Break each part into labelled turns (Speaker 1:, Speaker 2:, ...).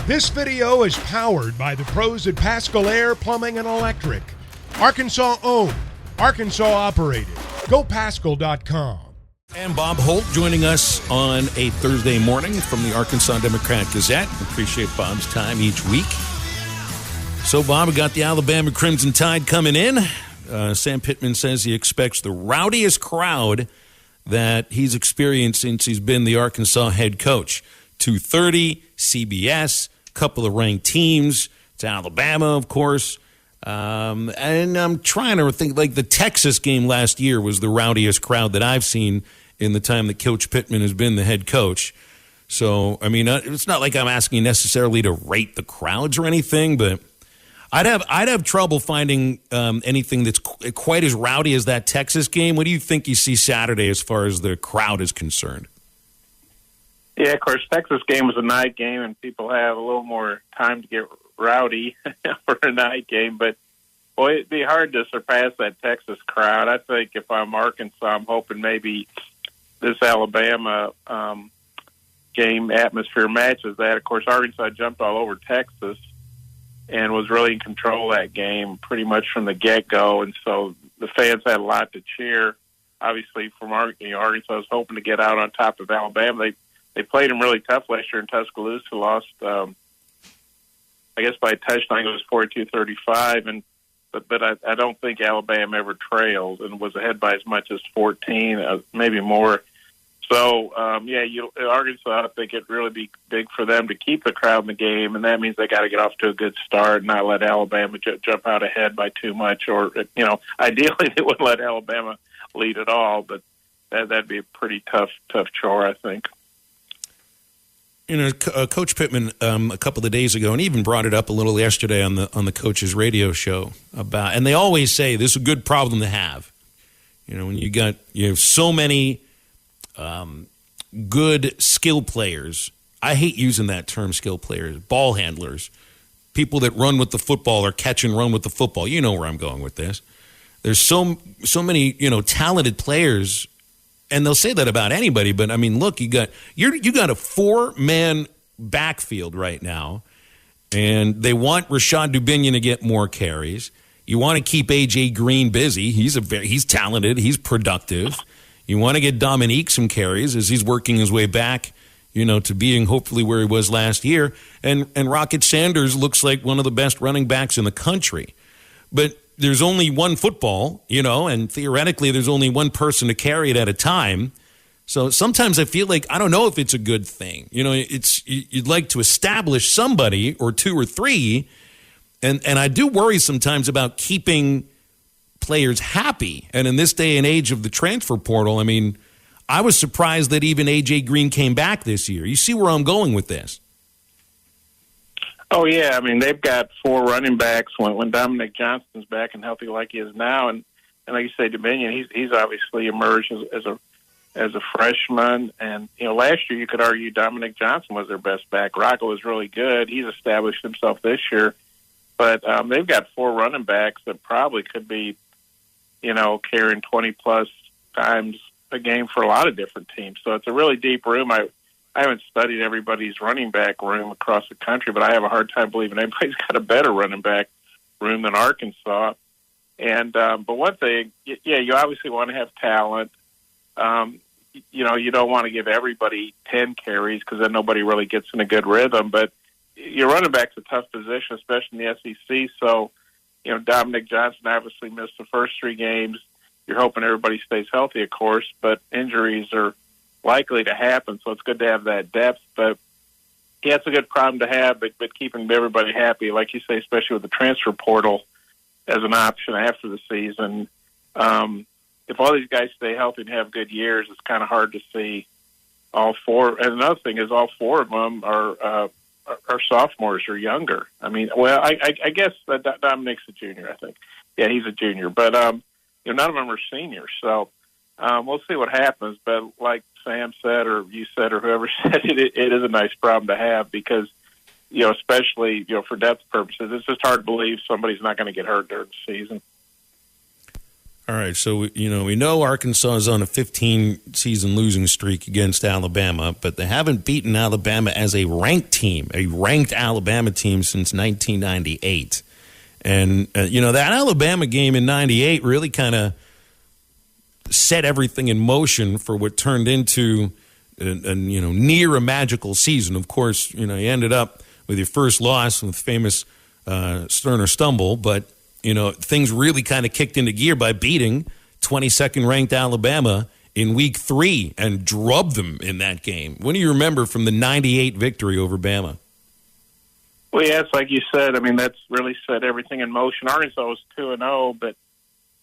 Speaker 1: This video is powered by the pros at Pascal Air Plumbing and Electric. Arkansas owned, Arkansas operated. GoPascal.com.
Speaker 2: And Bob Holt joining us on a Thursday morning from the Arkansas Democrat-Gazette. Appreciate Bob's time each week. So, Bob, we got the Alabama Crimson Tide coming in. Sam Pittman says he expects the rowdiest crowd that he's experienced since he's been the Arkansas head coach. 2:30, CBS, couple of ranked teams. It's Alabama, of course. And I'm trying to think, like the Texas game last year was the rowdiest crowd that I've seen in the time that Coach Pittman has been the head coach. So, I mean, it's not like I'm asking necessarily to rate the crowds or anything, but I'd have trouble finding anything that's quite as rowdy as that Texas game. What do you think you see Saturday as far as the crowd is concerned?
Speaker 3: Yeah, of course, Texas game was a night game, and people have a little more time to get rowdy for a night game. But, boy, it'd be hard to surpass that Texas crowd. I think if I'm Arkansas, I'm hoping maybe this Alabama game atmosphere matches that. Of course, Arkansas jumped all over Texas and was really in control of that game pretty much from the get-go. And so the fans had a lot to cheer. Obviously, from Arkansas was hoping to get out on top of Alabama. They played them really tough last year in Tuscaloosa, lost, I guess, by a touchdown. It was 42-35. But I don't think Alabama ever trailed and was ahead by as much as 14, maybe more. So, Arkansas, I think it'd really be big for them to keep the crowd in the game, and that means they got to get off to a good start and not let Alabama jump out ahead by too much. Or, ideally they wouldn't let Alabama lead at all, but that'd be a pretty tough chore, I think.
Speaker 2: Coach Pittman a couple of days ago, and even brought it up a little yesterday on the coach's radio show about, and they always say this is a good problem to have. When you have so many good skill players. I hate using that term, skill players, ball handlers, people that run with the football or catch and run with the football. You know where I'm going with this. There's so many talented players. And they'll say that about anybody, but I mean, look, you got a 4-man backfield right now, and they want Rashad Dubinion to get more carries. You want to keep AJ Green busy; he's talented, he's productive. You want to get Dominique some carries as he's working his way back, to being hopefully where he was last year. And Rocket Sanders looks like one of the best running backs in the country, but there's only one football, and theoretically there's only one person to carry it at a time. So sometimes I feel like, I don't know if it's a good thing. You'd like to establish somebody or two or three, and I do worry sometimes about keeping players happy. And in this day and age of the transfer portal, I mean, I was surprised that even A.J. Green came back this year. You see where I'm going with this?
Speaker 3: Oh, yeah. I mean, they've got 4 running backs when Dominic Johnson's back and healthy like he is now. And like you say, Dominion, he's obviously emerged as a freshman. And, last year you could argue Dominic Johnson was their best back. Rocco was really good. He's established himself this year. But they've got 4 running backs that probably could be, carrying 20-plus times a game for a lot of different teams. So it's a really deep room. I haven't studied everybody's running back room across the country, but I have a hard time believing anybody's got a better running back room than Arkansas. And but one thing, you obviously want to have talent. You don't want to give everybody 10 carries because then nobody really gets in a good rhythm. But your running back's a tough position, especially in the SEC. So, Dominic Johnson obviously missed the first 3 games. You're hoping everybody stays healthy, of course, but injuries are likely to happen, so it's good to have that depth. But yeah, it's a good problem to have, but keeping everybody happy, like you say, especially with the transfer portal as an option after the season. If all these guys stay healthy and have good years, it's kind of hard to see all 4. And another thing is all 4 of them are sophomores or younger. I mean, well, I guess that Dominic's a junior, I think. Yeah, he's a junior, but none of them are seniors, so we'll see what happens. But like Sam said, or you said, or whoever said it, it is a nice problem to have because, especially, for depth purposes, it's just hard to believe somebody's not going to get hurt during the season.
Speaker 2: All right, so we know Arkansas is on a 15-season losing streak against Alabama, but they haven't beaten Alabama as a ranked Alabama team since 1998. And that Alabama game in '98 really kind of set everything in motion for what turned into near a magical season. Of course, you ended up with your first loss with famous Sterner stumble, but things really kind of kicked into gear by beating 22nd ranked Alabama in week 3 and drubbed them in that game. What do you remember from the '98 victory over Bama?
Speaker 3: Well, yeah, it's like you said. I mean, that's really set everything in motion. Arkansas was 2-0,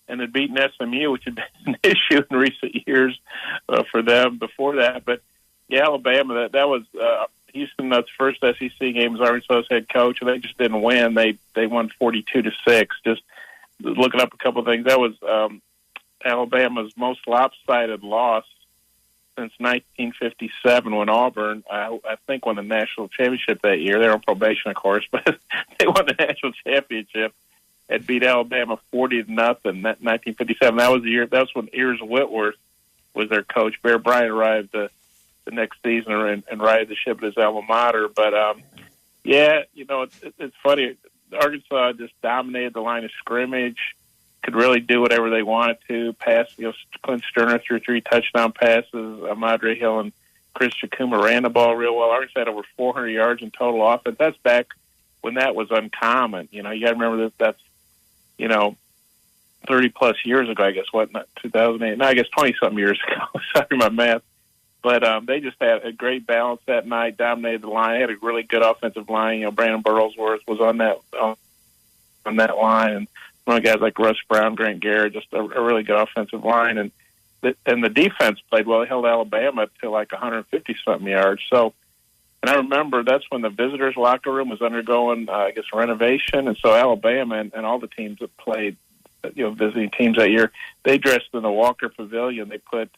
Speaker 3: and had beaten SMU, which had been an issue in recent years for them before that. But yeah, Alabama, that was Houston Nutt's first SEC game as Arkansas's head coach, and they just didn't win. They won 42-6. Just looking up a couple of things, that was Alabama's most lopsided loss since 1957, when Auburn, I think, won the national championship that year. They were on probation, of course, but they won the national championship and beat Alabama 40-0 in 1957. That was the year. That was when Ears Whitworth was their coach. Bear Bryant arrived the next season and righted the ship at his alma mater. But it's funny. Arkansas just dominated the line of scrimmage. Could really do whatever they wanted to. Pass, Clint Sterner threw 3 touchdown passes. Amadre Hill and Chris Chakuma ran the ball real well. Arkansas had over 400 yards in total offense. That's back when that was uncommon. You got to remember that's 30-plus years ago, I guess, not 2008? No, I guess 20-something years ago. Sorry, my math. But they just had a great balance that night, dominated the line. They had a really good offensive line. Brandon Burlsworth was on that line, and one of the guys like Russ Brown, Grant Garrett, just a really good offensive line. And the defense played well. They held Alabama to like 150-something yards. So, and I remember that's when the visitors' locker room was undergoing, renovation. And so Alabama and all the teams that played, visiting teams that year, they dressed in the Walker Pavilion. They put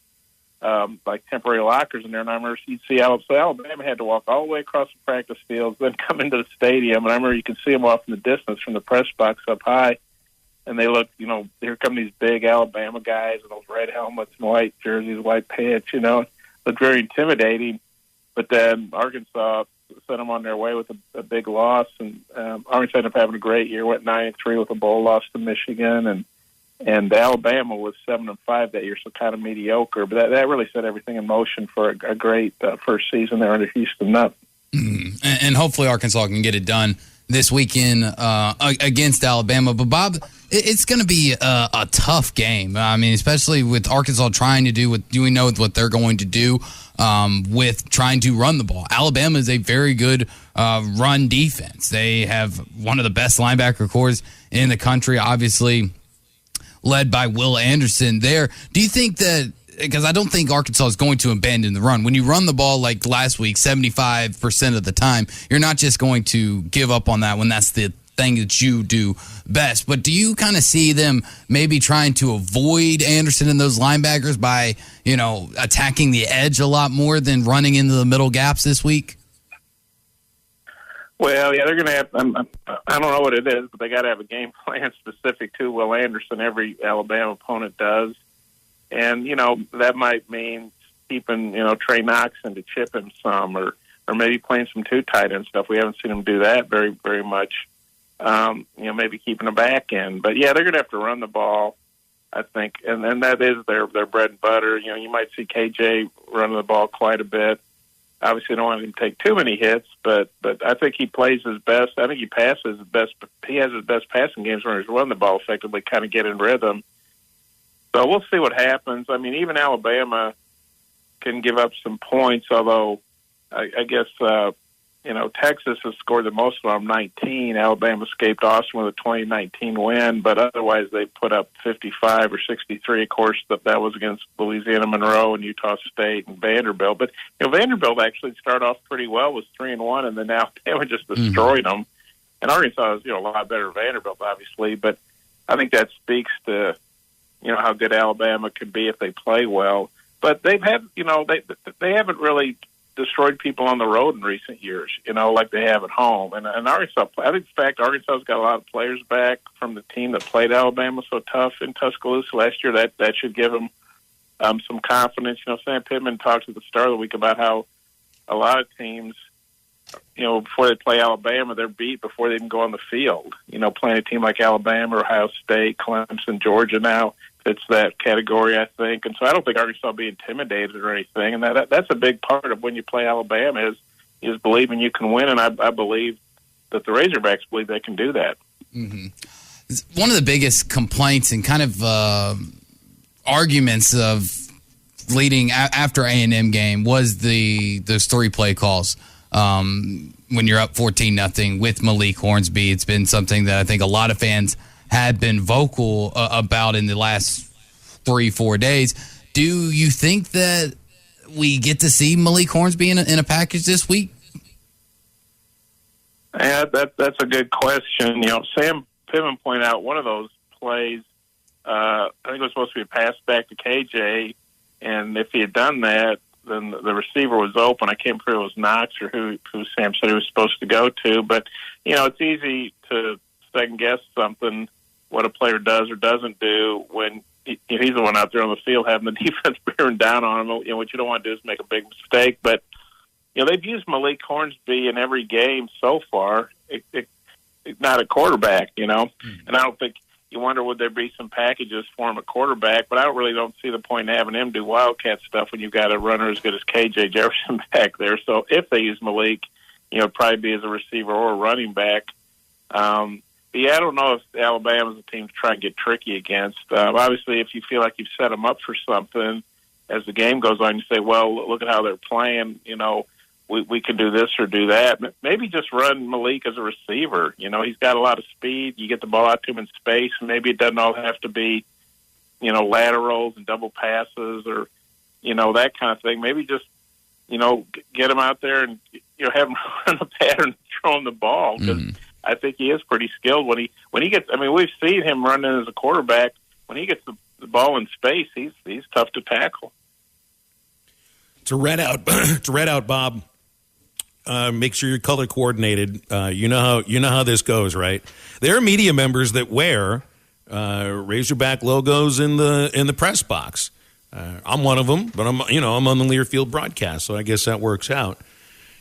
Speaker 3: temporary lockers in there, and I remember you'd see Alabama had to walk all the way across the practice fields, then come into the stadium. And I remember you could see them off in the distance from the press box up high. And they look, here come these big Alabama guys in those red helmets and white jerseys, white pants, looked very intimidating. But then Arkansas sent them on their way with a big loss, and Arkansas ended up having a great year, went 9-3 with a bowl loss to Michigan, and Alabama was 7-5 that year, so kind of mediocre. But that really set everything in motion for a great first season there under Houston Nutt.
Speaker 4: And hopefully Arkansas can get it done this weekend against Alabama. But, Bob, it's going to be a tough game. I mean, especially with Arkansas trying to do what we know what they're going to do with trying to run the ball. Alabama is a very good run defense. They have one of the best linebacker corps in the country, obviously led by Will Anderson there. Do you think that, because I don't think Arkansas is going to abandon the run. When you run the ball like last week, 75% of the time, you're not just going to give up on that when that's the thing that you do best. But do you kind of see them maybe trying to avoid Anderson and those linebackers by, attacking the edge a lot more than running into the middle gaps this week?
Speaker 3: Well, yeah, they're going to have, I don't know what it is, but they got to have a game plan specific to Will Anderson. Every Alabama opponent does. And, that might mean keeping, Trey Knox and to chip him some, or maybe playing some two tight end stuff. We haven't seen him do that very, very much. Maybe keeping a back end. But, yeah, they're going to have to run the ball, I think. And that is their bread and butter. You might see KJ running the ball quite a bit. Obviously, don't want him to take too many hits, but I think he plays his best. I think he passes his best. He has his best passing games when he's running the ball effectively, kind of get in rhythm. So we'll see what happens. I mean, even Alabama can give up some points, although I guess, Texas has scored the most of them, 19. Alabama escaped Austin with a 2019 win, but otherwise they put up 55 or 63. Of course, that was against Louisiana Monroe and Utah State and Vanderbilt. But, Vanderbilt actually started off pretty well, was 3-1, and then Alabama just destroyed them. And Arkansas is, a lot better than Vanderbilt, obviously, but I think that speaks to, how good Alabama could be if they play well. But they've had, they haven't really destroyed people on the road in recent years, like they have at home. And Arkansas, I think the fact Arkansas's got a lot of players back from the team that played Alabama so tough in Tuscaloosa last year, that should give them some confidence. Sam Pittman talks at the start of the week about how a lot of teams, before they play Alabama, they're beat before they even go on the field. Playing a team like Alabama, Ohio State, Clemson, Georgia now fits that category, I think. And so I don't think Arkansas will be intimidated or anything. And that's a big part of when you play Alabama is believing you can win. And I believe that the Razorbacks believe they can do that.
Speaker 4: Mm-hmm. One of the biggest complaints and kind of arguments of leading after A&M game was those 3 play calls. When you're up 14-0 with Malik Hornsby, it's been something that I think a lot of fans have been vocal about in the last 3-4 days. Do you think that we get to see Malik Hornsby in a package this week?
Speaker 3: Yeah, that's a good question. Sam Pittman pointed out one of those plays. I think it was supposed to be a pass back to KJ, and if he had done that, then the receiver was open. I can't remember if it was Knox or who Sam said he was supposed to go to. But, it's easy to second-guess something, what a player does or doesn't do when he's the one out there on the field having the defense bearing down on him. What you don't want to do is make a big mistake. But, they've used Malik Hornsby in every game so far, not a quarterback, And I don't think you wonder would there be some packages for him at quarterback, but I don't see the point in having him do Wildcat stuff when you've got a runner as good as KJ Jefferson back there. So if they use Malik, it'd probably be as a receiver or a running back. But yeah, I don't know if Alabama's a team to try and get tricky against. Obviously, if you feel like you've set them up for something as the game goes on, you say, well, look at how they're playing, we can do this or do that. Maybe just run Malik as a receiver. He's got a lot of speed. You get the ball out to him in space. Maybe it doesn't all have to be, laterals and double passes or, that kind of thing. Maybe just, get him out there and, have him run a pattern throw him the ball. Because I think he is pretty skilled when he gets, we've seen him running as a quarterback. When he gets the ball in space, he's tough to tackle.
Speaker 2: To read out, Bob. Make sure you're color coordinated. You know how this goes, right? There are media members that wear Razorback logos in the press box. I'm one of them, but I'm on the Learfield broadcast, so I guess that works out.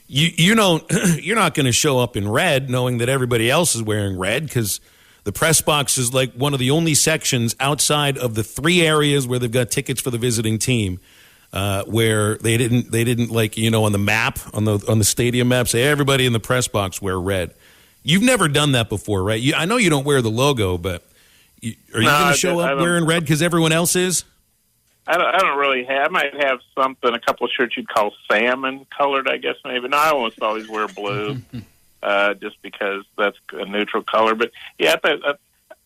Speaker 2: You're not going to show up in red, knowing that everybody else is wearing red, because the press box is like one of the only sections outside of the 3 areas where they've got tickets for the visiting team. Where they didn't like on the map on the stadium map say everybody in the press box wear red. You've never done that before, right? I know you don't wear the logo, but are you going to show up wearing red because everyone else is?
Speaker 3: I don't really have. I might have something, a couple of shirts you'd call salmon colored, I guess maybe. No, I almost always wear blue, just because that's a neutral color. But yeah,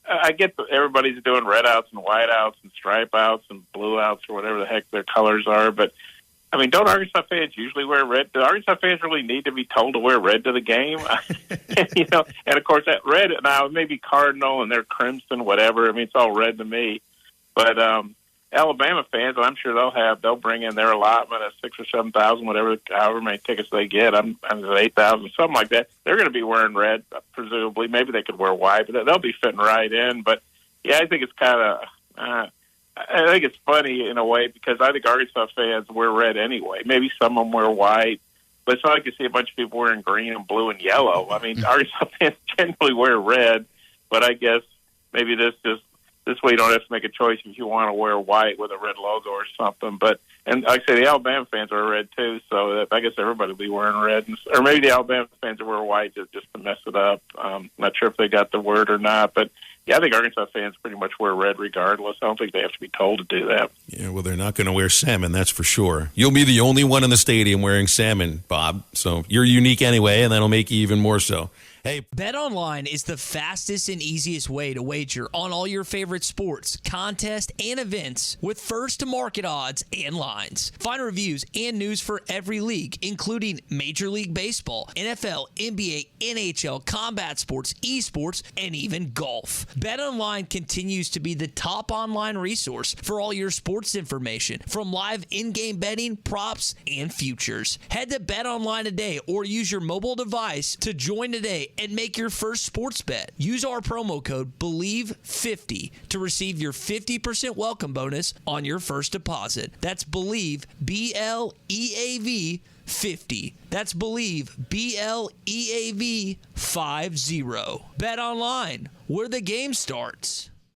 Speaker 3: I get that everybody's doing red outs and white outs and stripe outs and blue outs or whatever the heck their colors are. But, don't Arkansas fans usually wear red? Do Arkansas fans really need to be told to wear red to the game? And, of course, that red, now maybe Cardinal and they're crimson, whatever. It's all red to me. But Alabama fans, I'm sure they'll bring in their allotment of 6,000 or 7,000, however many tickets they get. I'm at 8,000, something like that. They're going to be wearing red, presumably. Maybe they could wear white, but they'll be fitting right in. But yeah, I think it's kind of, I think it's funny in a way because I think Arkansas fans wear red anyway. Maybe some of them wear white, but it's not like you see a bunch of people wearing green and blue and yellow. Arkansas fans generally wear red, but I guess maybe this way you don't have to make a choice if you want to wear white with a red logo or something. And like I say, the Alabama fans wear red too, so I guess everybody will be wearing red. Or maybe the Alabama fans will wear white just to mess it up. Not sure if they got the word or not, but yeah, I think Arkansas fans pretty much wear red regardless. I don't think they have to be told to do that.
Speaker 2: Yeah, well, they're not going to wear salmon, that's for sure. You'll be the only one in the stadium wearing salmon, Bob, so you're unique anyway, and that'll make you even more so. Hey,
Speaker 5: BetOnline is the fastest and easiest way to wager on all your favorite sports, contests, and events with first-to-market odds and lines. headlines. Find reviews and news for every league, including Major League Baseball, NFL, NBA, NHL, combat sports, esports, and even golf. BetOnline continues to be the top online resource for all your sports information, from live in-game betting, props, and futures. Head to BetOnline today or use your mobile device to join today and make your first sports bet. Use our promo code BELIEVE50 to receive your 50% welcome bonus on your first deposit. That's BELIEVE, BLEAV 50. That's BELIEVE, BLEAV 50. Bet online, where the game starts.